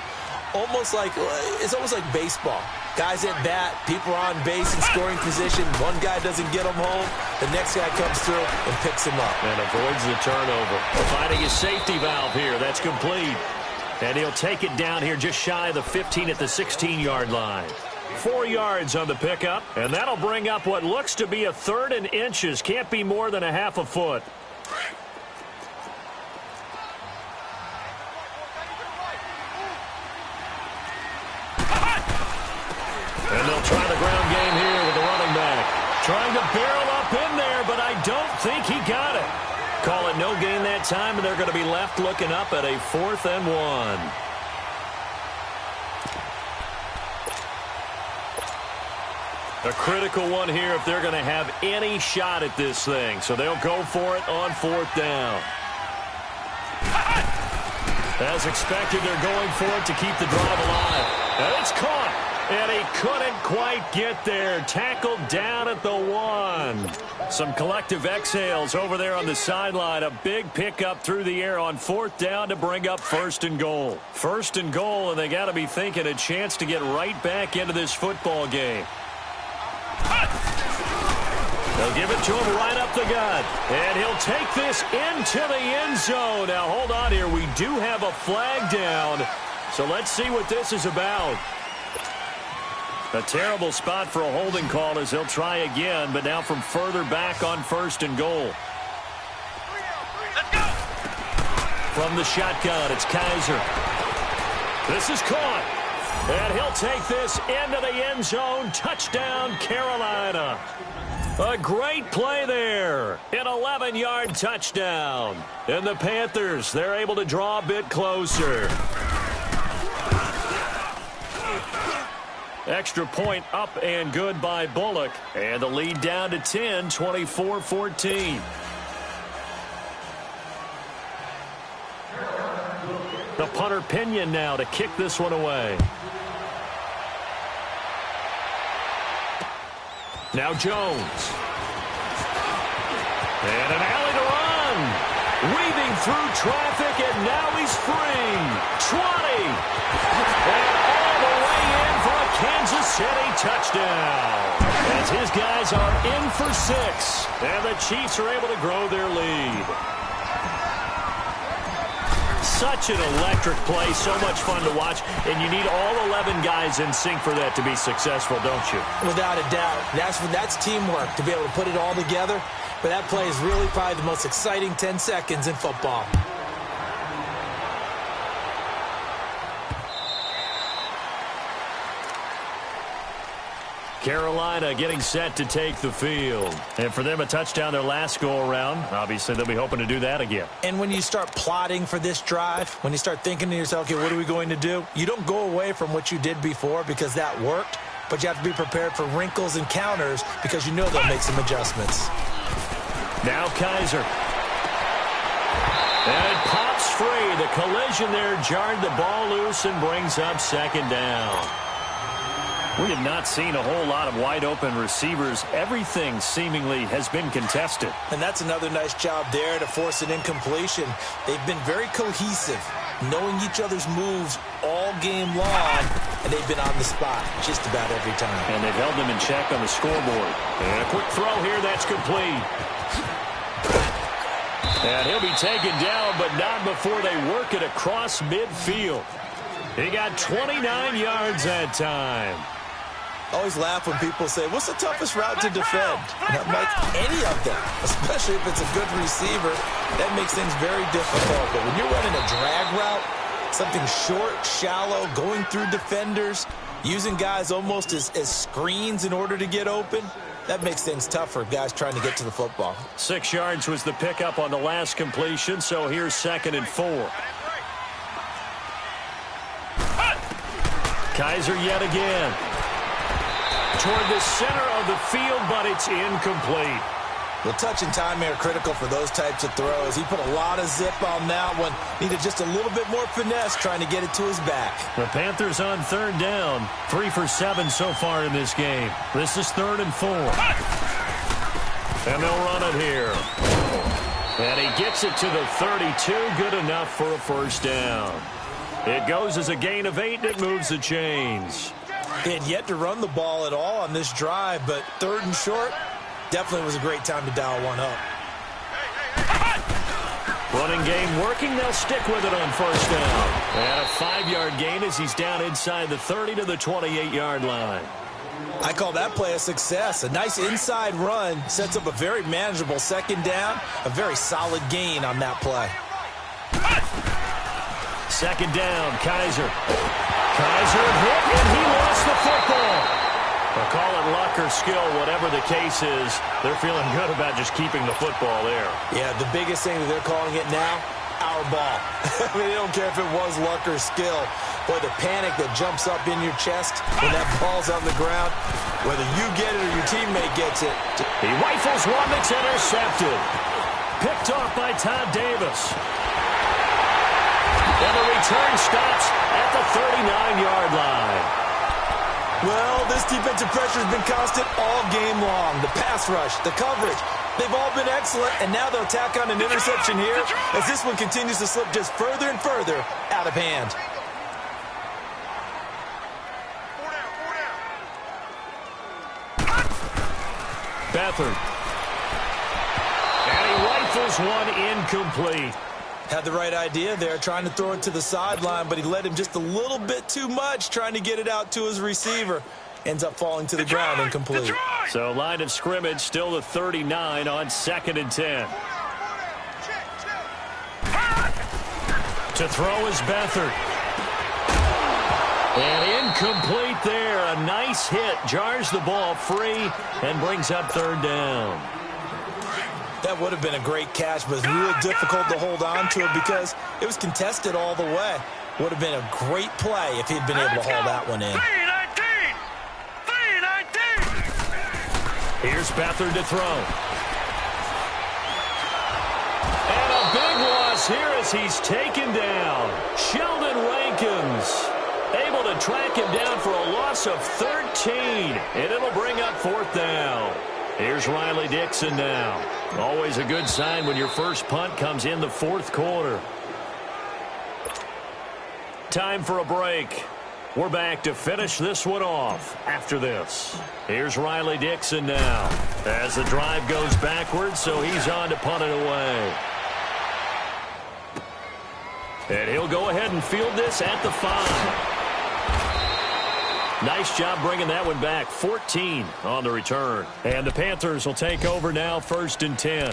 It's almost like baseball. Guys at bat, people are on base in scoring position. One guy doesn't get them home. The next guy comes through and picks him up. And avoids the turnover. Finding his safety valve here. That's complete. And he'll take it down here just shy of the 15 at the 16-yard line. 4 yards on the pickup. And that'll bring up what looks to be a 3rd and inches. Can't be more than a half a foot. And they'll try the ground game here with the running back. Trying to barrel up in there, but I don't think he got it. Call it no gain that time, and they're going to be left looking up at a 4th and 1. A critical one here if they're going to have any shot at this thing. So they'll go for it on 4th down. As expected, they're going for it to keep the drive alive. And it's caught. And he couldn't quite get there. Tackled down at the 1. Some collective exhales over there on the sideline. A big pickup through the air on 4th down to bring up 1st and goal. 1st and goal, and they got to be thinking a chance to get right back into this football game. They'll give it to him right up the gut. And he'll take this into the end zone. Now, hold on here. We do have a flag down. So let's see what this is about. A terrible spot for a holding call as they'll try again, but now from further back on 1st and goal. Let's go. From the shotgun, it's Kaiser. This is caught. And he'll take this into the end zone. Touchdown, Carolina. A great play there. An 11-yard touchdown. And the Panthers, they're able to draw a bit closer. Extra point up and good by Bullock. And the lead down to 10, 24-14. The punter Pinion now to kick this one away. Now Jones. And an alley to run. Weaving through traffic, and now he's free. 20. And all the way in for a Kansas City touchdown. As his guys are in for 6. And the Chiefs are able to grow their lead. Such an electric play, so much fun to watch, and you need all 11 guys in sync for that to be successful, don't you? Without a doubt. That's teamwork, to be able to put it all together. But that play is really probably the most exciting 10 seconds in football. Carolina getting set to take the field. And for them, a touchdown their last go-around. Obviously, they'll be hoping to do that again. And when you start plotting for this drive, when you start thinking to yourself, okay, what are we going to do? You don't go away from what you did before because that worked, but you have to be prepared for wrinkles and counters because you know they'll make some adjustments. Now Kaiser. And it pops free. The collision there jarred the ball loose and brings up 2nd down. We have not seen a whole lot of wide-open receivers. Everything seemingly has been contested. And that's another nice job there to force an incompletion. They've been very cohesive, knowing each other's moves all game long, and they've been on the spot just about every time. And they've held them in check on the scoreboard. And a quick throw here, that's complete. And he'll be taken down, but not before they work it across midfield. He got 29 yards that time. I always laugh when people say, what's the toughest route to defend? Not like any of them, especially if it's a good receiver. That makes things very difficult. But when you're running a drag route, something short, shallow, going through defenders, using guys almost as screens in order to get open, that makes things tough for guys trying to get to the football. 6 yards was the pickup on the last completion, so here's 2nd and 4. Kaiser yet again. Toward the center of the field, but it's incomplete. Well, touch and time are critical for those types of throws. He put a lot of zip on that one. Needed just a little bit more finesse trying to get it to his back. The Panthers on third down. 3 for 7 so far in this game. This is 3rd and 4. And they'll run it here. And he gets it to the 32. Good enough for a first down. It goes as a gain of 8, and it moves the chains. They had yet to run the ball at all on this drive, but 3rd and short, definitely was a great time to dial one up. Running game working. They'll stick with it on first down. And a 5-yard gain as he's down inside the 30 to the 28-yard line. I call that play a success. A nice inside run sets up a very manageable second down. A very solid gain on that play. Second down, Kaiser. Kaiser hit, and he lost the football. They'll call it luck or skill, whatever the case is. They're feeling good about just keeping the football there. Yeah, the biggest thing that they're calling it now, our ball. I mean, they don't care if it was luck or skill. Boy, the panic that jumps up in your chest when that ball's on the ground, whether you get it or your teammate gets it. He rifles one that's intercepted. Picked off by Todd Davis. And the return stops at the 39-yard line. Well, this defensive pressure has been constant all game long. The pass rush, the coverage, they've all been excellent, and now they'll tack on an interception here as this one continues to slip just further and further out of hand. Beathard. And he rifles one incomplete. Had the right idea there, trying to throw it to the sideline, but he led him just a little bit too much, trying to get it out to his receiver. Ends up falling to the ground incomplete. So line of scrimmage still the 39 on 2nd and 10. To throw is Beathard. And incomplete there. A nice hit. Jars the ball free and brings up 3rd down. That would have been a great catch, but it's real difficult to hold on to it because it was contested all the way. Would have been a great play if he'd been able to haul that one in. 3-19. Here's Beathard to throw. And a big loss here as he's taken down. Sheldon Rankins able to track him down for a loss of 13. And it'll bring up 4th down. Here's Riley Dixon now. Always a good sign when your first punt comes in the 4th quarter. Time for a break. We're back to finish this one off after this. Here's Riley Dixon now as the drive goes backwards, so he's on to punt it away. And he'll go ahead and field this at the 5. Nice job bringing that one back. 14 on the return. And the Panthers will take over now, 1st and 10.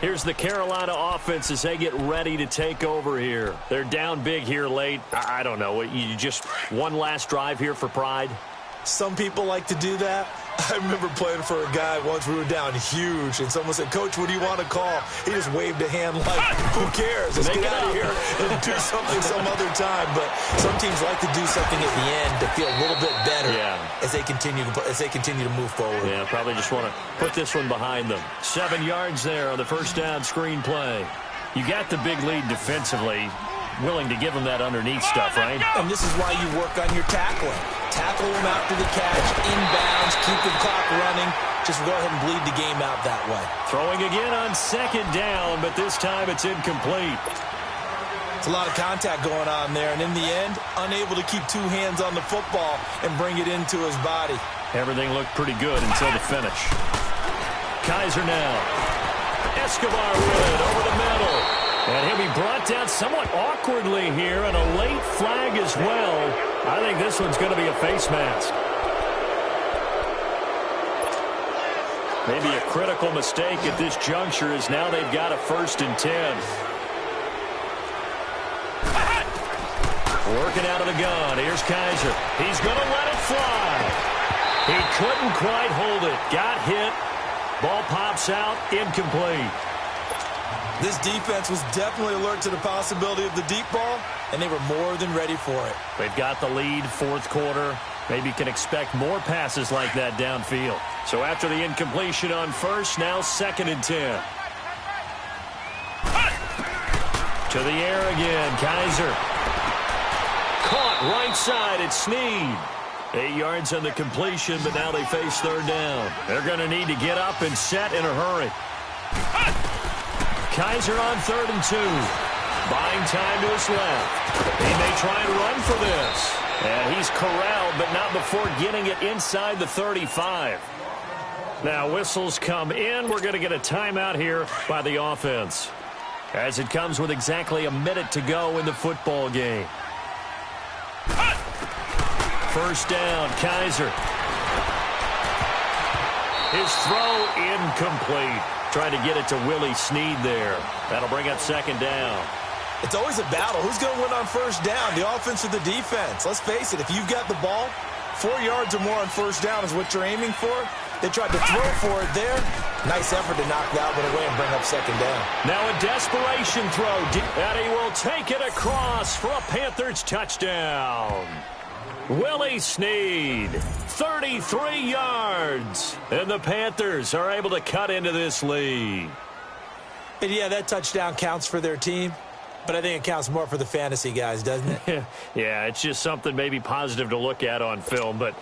Here's the Carolina offense as they get ready to take over here. They're down big here late. I don't know. You just one last drive here for pride? Some people like to do that. I remember playing for a guy once. We were down huge, and someone said, "Coach, what do you want to call?" He just waved a hand like, "Who cares? Let's get out of here and do something some other time." But some teams like to do something at the end to feel a little bit better as they continue to move forward. Yeah, probably just want to put this one behind them. 7 yards there on the first down screen play. You got the big lead defensively. Willing to give them that underneath stuff, right? And this is why you work on your tackling. Tackle them after the catch, inbounds, keep the clock running. Just go ahead and bleed the game out that way. Throwing again on 2nd down, but this time it's incomplete. It's a lot of contact going on there, and in the end, unable to keep 2 hands on the football and bring it into his body. Everything looked pretty good until the finish. Kaiser now. Escobar with it over the middle. And he'll be brought down somewhat awkwardly here, and a late flag as well. I think this one's going to be a face mask. Maybe a critical mistake at this juncture as now they've got a 1st and 10. Working out of the gun. Here's Kaiser. He's going to let it fly. He couldn't quite hold it. Got hit. Ball pops out. Incomplete. This defense was definitely alert to the possibility of the deep ball, and they were more than ready for it. They've got the lead, 4th quarter. Maybe can expect more passes like that downfield. So after the incompletion on first, now 2nd and 10. To the air again, Kaiser. Caught right side, it's Snead. 8 yards on the completion, but now they face 3rd down. They're going to need to get up and set in a hurry. Kaiser on 3rd and 2. Buying time to his left. He may try and run for this. And he's corralled, but not before getting it inside the 35. Now whistles come in. We're going to get a timeout here by the offense, as it comes with exactly a minute to go in the football game. 1st down, Kaiser. His throw incomplete. Trying to get it to Willie Snead there. That'll bring up 2nd down. It's always a battle. Who's going to win on 1st down, the offense or the defense? Let's face it, if you've got the ball, 4 yards or more on 1st down is what you're aiming for. They tried to throw for it there. Nice effort to knock that one away and bring up 2nd down. Now a desperation throw. And he will take it across for a Panthers touchdown. Willie Snead, 33 yards. And the Panthers are able to cut into this lead. And yeah, that touchdown counts for their team. But I think it counts more for the fantasy guys, doesn't it? Yeah, it's just something maybe positive to look at on film, but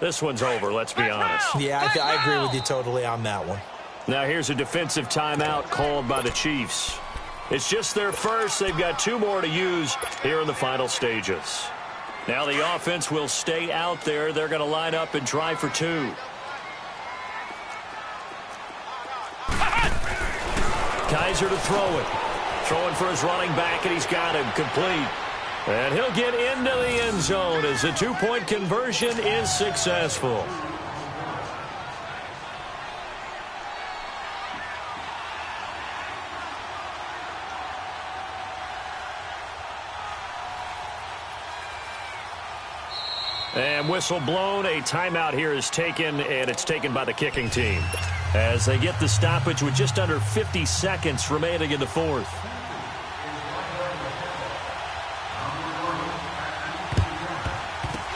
this one's over, let's be honest. Yeah, I agree with you totally on that one. Now here's a defensive timeout called by the Chiefs. It's just their first. They've got 2 more to use here in the final stages. Now the offense will stay out there. They're going to line up and try for 2. Kaiser to throw it. Throwing for his running back, and he's got him complete. And he'll get into the end zone as the 2-point conversion is successful. And whistle blown. A timeout here is taken, and it's taken by the kicking team, as they get the stoppage with just under 50 seconds remaining in the 4th.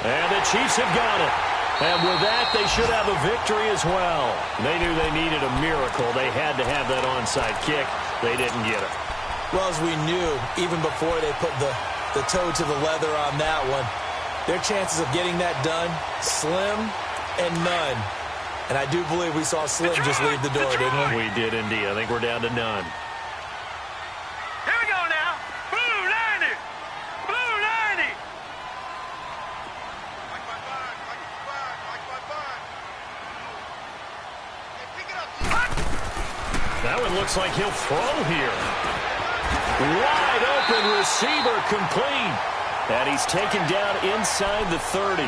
And the Chiefs have got it. And with that, they should have a victory as well. They knew they needed a miracle. They had to have that onside kick. They didn't get it. Well, as we knew, even before they put the toe to the leather on that one, their chances of getting that done, slim and none. And I do believe we saw Slim just leave the door, didn't we? We did indeed. I think we're down to none. Here we go now. Blue 90. Blue 90. Like my bun. Like my bun. Like my bun. Hey, pick it up. That one looks like he'll throw here. Wide open receiver complete. And he's taken down inside the 30.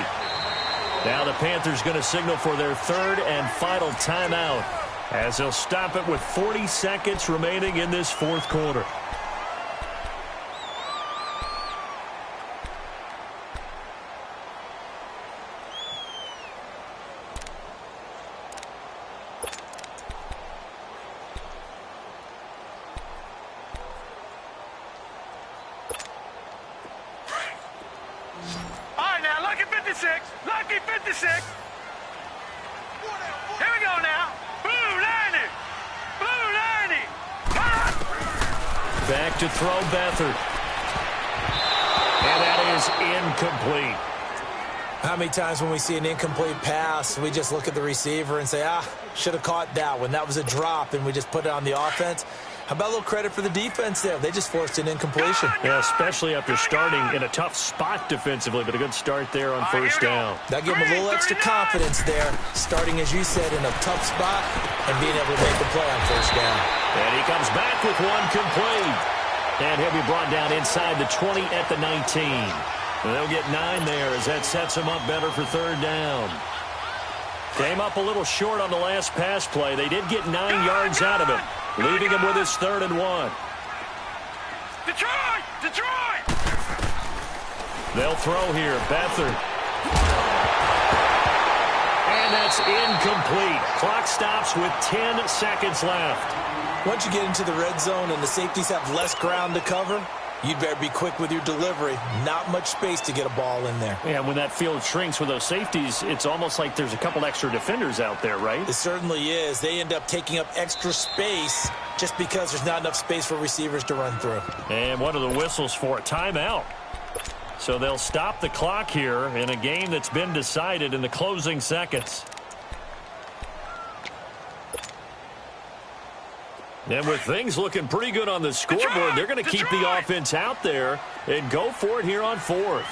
Now the Panthers going to signal for their 3rd and final timeout, as they'll stop it with 40 seconds remaining in this 4th quarter. Lucky 56. Here we go now. Blue 90. Blue 90. Back to throw Beathard. And that is incomplete. How many times when we see an incomplete pass, we just look at the receiver and say, should have caught that one. That was a drop, and we just put it on the offense. How about a little credit for the defense there? They just forced an incompletion. Yeah, especially after starting in a tough spot defensively, but a good start there on 1st down. That gave them a little extra confidence there, starting, as you said, in a tough spot and being able to make the play on 1st down. And he comes back with one complete. And he'll be brought down inside the 20 at the 19. And they'll get 9 there as that sets him up better for 3rd down. Came up a little short on the last pass play. They did get 9 yards out of it, leaving him with his 3rd and 1. Detroit! Detroit! They'll throw here. Beathard. And that's incomplete. Clock stops with 10 seconds left. Once you get into the red zone and the safeties have less ground to cover, You'd better be quick with your delivery. Not much space to get a ball in there. And when that field shrinks with those safeties, it's almost like there's a couple extra defenders out there, right? It certainly is. They end up taking up extra space just because there's not enough space for receivers to run through. And one of the whistles for a timeout. So they'll stop the clock here in a game that's been decided in the closing seconds. And with things looking pretty good on the scoreboard, they're going to keep the offense out there and go for it here on fourth.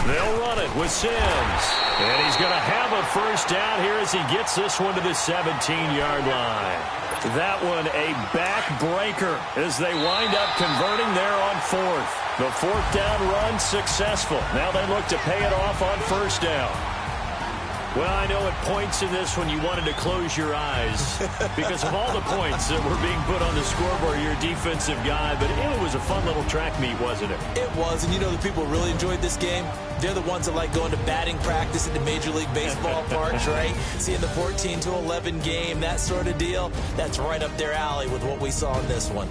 They'll run it with Sims. And he's going to have a first down here as he gets this one to the 17-yard line. That one a backbreaker as they wind up converting there on fourth. The fourth down run successful. Now they look to pay it off on first down. Well, I know at points in this one you wanted to close your eyes because of all the points that were being put on the scoreboard. You're a defensive guy, but it was a fun little track meet, wasn't it? It was, and you know the people who really enjoyed this game? They're the ones that like going to batting practice at the Major League Baseball parks, right? Seeing the 14-11 game, that sort of deal, that's right up their alley with what we saw in this one.